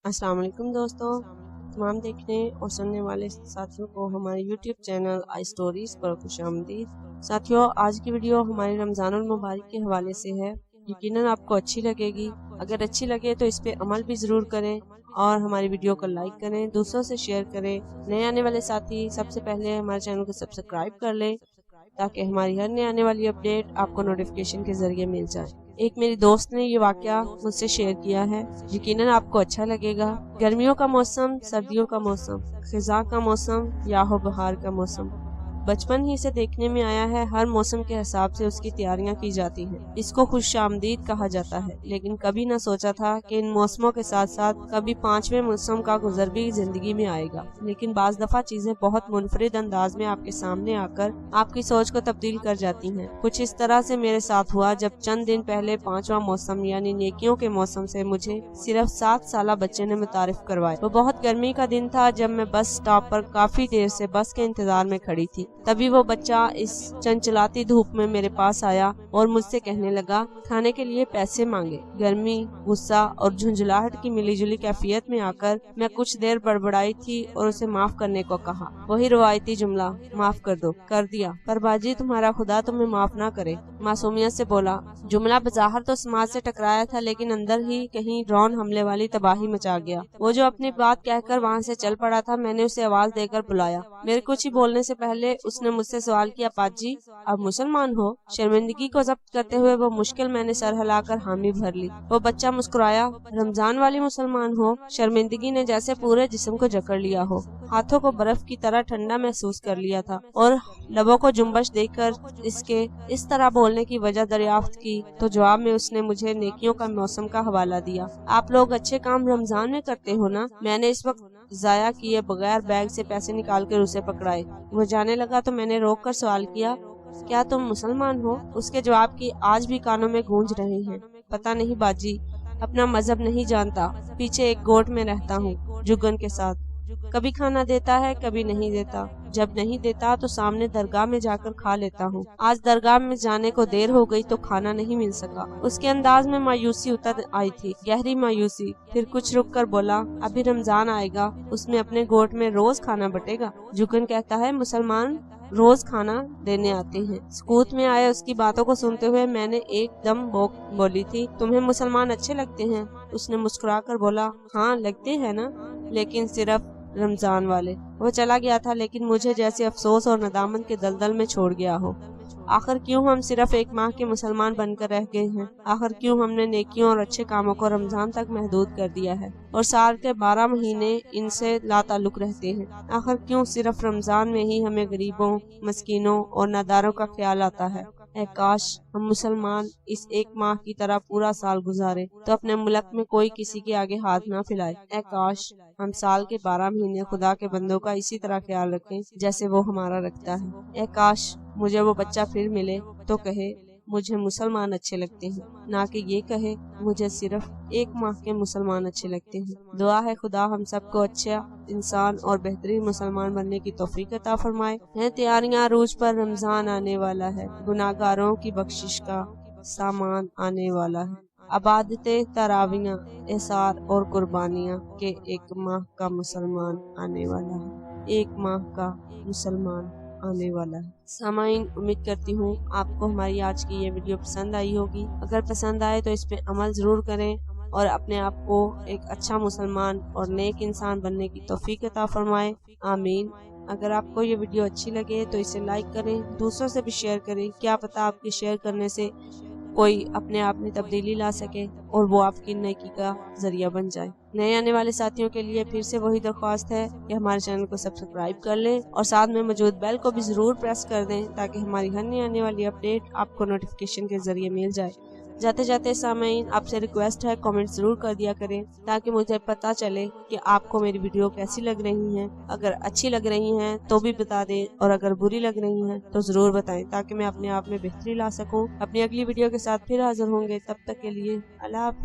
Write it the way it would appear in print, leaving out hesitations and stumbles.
السلام علیکم دوستوں، تمام دیکھنے اور سننے والے ساتھیوں کو ہمارے یوٹیوب چینل آئی سٹوریز پر خوش آمدید۔ ساتھیوں، آج کی ویڈیو ہمارے رمضان المبارک کے حوالے سے ہے۔ یقیناً آپ کو اچھی لگے گی۔ اگر اچھی لگے تو اس پہ عمل بھی ضرور کریں اور ہماری ویڈیو کو لائک کریں، دوسروں سے شیئر کریں۔ نئے آنے والے ساتھی سب سے پہلے ہمارے چینل کو سبسکرائب کر لیں تاکہ ہماری ہر نئے آنے والی اپڈیٹ آپ کو نوٹیفیکیشن کے ذریعے مل جائے۔ ایک میری دوست نے یہ واقعہ مجھ سے شیئر کیا ہے، یقیناً آپ کو اچھا لگے گا۔ گرمیوں کا موسم، سردیوں کا موسم، خزاں کا موسم، یاہ و بہار کا موسم، بچپن ہی سے دیکھنے میں آیا ہے۔ ہر موسم کے حساب سے اس کی تیاریاں کی جاتی ہیں، اس کو خوش آمدید کہا جاتا ہے، لیکن کبھی نہ سوچا تھا کہ ان موسموں کے ساتھ ساتھ کبھی پانچویں موسم کا گزر بھی زندگی میں آئے گا۔ لیکن بعض دفعہ چیزیں بہت منفرد انداز میں آپ کے سامنے آ کر آپ کی سوچ کو تبدیل کر جاتی ہیں۔ کچھ اس طرح سے میرے ساتھ ہوا جب چند دن پہلے پانچواں موسم یعنی نیکیوں کے موسم سے مجھے صرف 7 سالہ بچے نے متعارف کروایا۔ وہ بہت گرمی کا دن تھا جب میں بس سٹاپ پر کافی دیر سے بس کے انتظار میں کھڑی تھی۔ تبھی وہ بچہ اس چنچلاتی دھوپ میں میرے پاس آیا اور مجھ سے کہنے لگا، کھانے کے لیے پیسے مانگے۔ گرمی، غصہ اور جھنجھلاہٹ کی ملی جلی کیفیت میں آ کر میں کچھ دیر بڑبڑائی تھی اور اسے معاف کرنے کو کہا۔ وہی روایتی جملہ، معاف کر دو، کر دیا، پر باجی تمہارا خدا تمہیں معاف نہ کرے۔ معصومیت سے بولا۔ جملہ بظاہر تو سماج سے ٹکرایا تھا، لیکن اندر ہی کہیں ڈرون حملے والی تباہی مچا گیا۔ وہ جو اپنی بات کہہ کر وہاں سے چل پڑا تھا، میں نے اسے آواز دے کر بلایا۔ میرے کچھ ہی بولنے سے پہلے اس نے مجھ سے سوال کیا، پاجی آپ مسلمان ہو؟ شرمندگی کو ضبط کرتے ہوئے وہ مشکل میں نے سر ہلا کر حامی بھر لی۔ وہ بچہ مسکرایا، رمضان والی مسلمان ہو؟ شرمندگی نے جیسے پورے جسم کو جکڑ لیا ہو، ہاتھوں کو برف کی طرح ٹھنڈا محسوس کر لیا تھا، اور لبوں کو جنبش دے کر اس کے اس طرح بولنے کی وجہ دریافت کی تو جواب میں اس نے مجھے نیکیوں کا موسم کا حوالہ دیا۔ آپ لوگ اچھے کام رمضان میں کرتے ہو نا؟ میں نے اس وقت ضائع کیے بغیر بیگ سے پیسے نکال کر اسے پکڑائے۔ وہ جانے لگا تو میں نے روک کر سوال کیا، کیا تم مسلمان ہو؟ اس کے جواب کی آج بھی کانوں میں گونج رہے ہیں، پتہ نہیں باجی، اپنا مذہب نہیں جانتا، پیچھے ایک گوٹ میں رہتا ہوں جگن کے ساتھ، کبھی کھانا دیتا ہے کبھی نہیں دیتا، جب نہیں دیتا تو سامنے درگاہ میں جا کر کھا لیتا ہوں۔ آج درگاہ میں جانے کو دیر ہو گئی تو کھانا نہیں مل سکا۔ اس کے انداز میں مایوسی اتر آئی تھی، گہری مایوسی۔ پھر کچھ رک کر بولا، ابھی رمضان آئے گا، اس میں اپنے گوٹ میں روز کھانا بٹے گا۔ جگن کہتا ہے مسلمان روز کھانا دینے آتے ہیں۔ سکوت میں آئے اس کی باتوں کو سنتے ہوئے میں نے ایک دم بولی تھی، تمہیں مسلمان اچھے لگتے ہیں؟ اس نے مسکرا کر بولا، ہاں لگتے ہیں نا، لیکن صرف رمضان والے۔ وہ چلا گیا تھا، لیکن مجھے جیسے افسوس اور ندامت کے دلدل میں چھوڑ گیا ہو۔ آخر کیوں ہم صرف ایک ماہ کے مسلمان بن کر رہ گئے ہیں؟ آخر کیوں ہم نے نیکیوں اور اچھے کاموں کو رمضان تک محدود کر دیا ہے اور سال کے 12 مہینے ان سے لا تعلق رہتے ہیں؟ آخر کیوں صرف رمضان میں ہی ہمیں غریبوں، مسکینوں اور ناداروں کا خیال آتا ہے؟ اے کاش ہم مسلمان اس ایک ماہ کی طرح پورا سال گزارے تو اپنے ملک میں کوئی کسی کے آگے ہاتھ نہ پھیلائے۔ اے کاش ہم سال کے 12 مہینے خدا کے بندوں کا اسی طرح خیال رکھیں جیسے وہ ہمارا رکھتا ہے۔ اے کاش مجھے وہ بچہ پھر ملے تو کہے مجھے مسلمان اچھے لگتے ہیں، نہ کہ یہ کہے مجھے صرف ایک ماہ کے مسلمان اچھے لگتے ہیں۔ دعا ہے خدا ہم سب کو اچھا انسان اور بہترین مسلمان بننے کی توفیق عطا فرمائے۔ ہیں تیاریاں عروج پر، رمضان آنے والا ہے، گناہگاروں کی بخشش کا سامان آنے والا ہے، عبادتیں، تراویحیں، احسار اور قربانیاں کہ ایک ماہ کا مسلمان آنے والا ہے، ایک ماہ کا مسلمان آنے والا ہے۔ سامعین، امید کرتی ہوں آپ کو ہماری آج کی یہ ویڈیو پسند آئی ہوگی۔ اگر پسند آئے تو اس پہ عمل ضرور کریں اور اپنے آپ کو ایک اچھا مسلمان اور نیک انسان بننے کی توفیق عطا فرمائے، آمین۔ اگر آپ کو یہ ویڈیو اچھی لگے تو اسے لائک کریں، دوسروں سے بھی شیئر کریں، کیا پتہ آپ کے شیئر کرنے سے کوئی اپنے آپ میں تبدیلی لا سکے اور وہ آپ کی نیکی کا ذریعہ بن جائے۔ نئے آنے والے ساتھیوں کے لیے پھر سے وہی درخواست ہے کہ ہمارے چینل کو سبسکرائب کر لیں اور ساتھ میں موجود بیل کو بھی ضرور پریس کر دیں تاکہ ہماری ہر نئی آنے والی اپڈیٹ آپ کو نوٹیفیکیشن کے ذریعے مل جائے۔ جاتے جاتے سامعین آپ سے ریکویسٹ ہے، کامنٹ ضرور کر دیا کریں تاکہ مجھے پتہ چلے کہ آپ کو میری ویڈیو کیسی لگ رہی ہیں۔ اگر اچھی لگ رہی ہیں تو بھی بتا دیں اور اگر بری لگ رہی ہیں تو ضرور بتائیں تاکہ میں اپنے آپ میں بہتری لا سکوں۔ اپنی اگلی ویڈیو کے ساتھ پھر حاضر ہوں گے، تب تک کے لیے اللہ حافظ۔